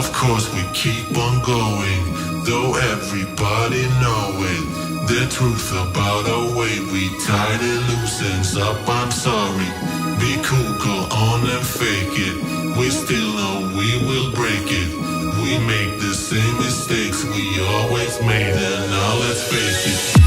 Of course we keep on going, though everybody know it. The truth about our way, we tied it loose ends up, I'm sorry. Be cool, go on and fake it. We still know we will break it. We make the same mistakes we always made, and now let's face it.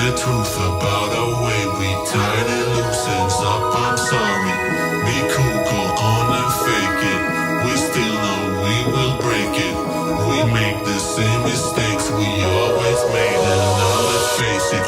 The truth about our way, we tied it loose ends up, I'm sorry. Be cool, go on and fake it. We still know we will break it. We make the same mistakes we always made, and now let's face it.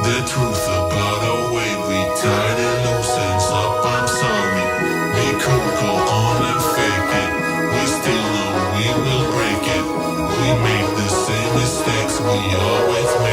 The truth about our way, we tied it loose ends up, I'm sorry. Be cool, go on and fake it. We still know we will break it. We make the same mistakes we always make.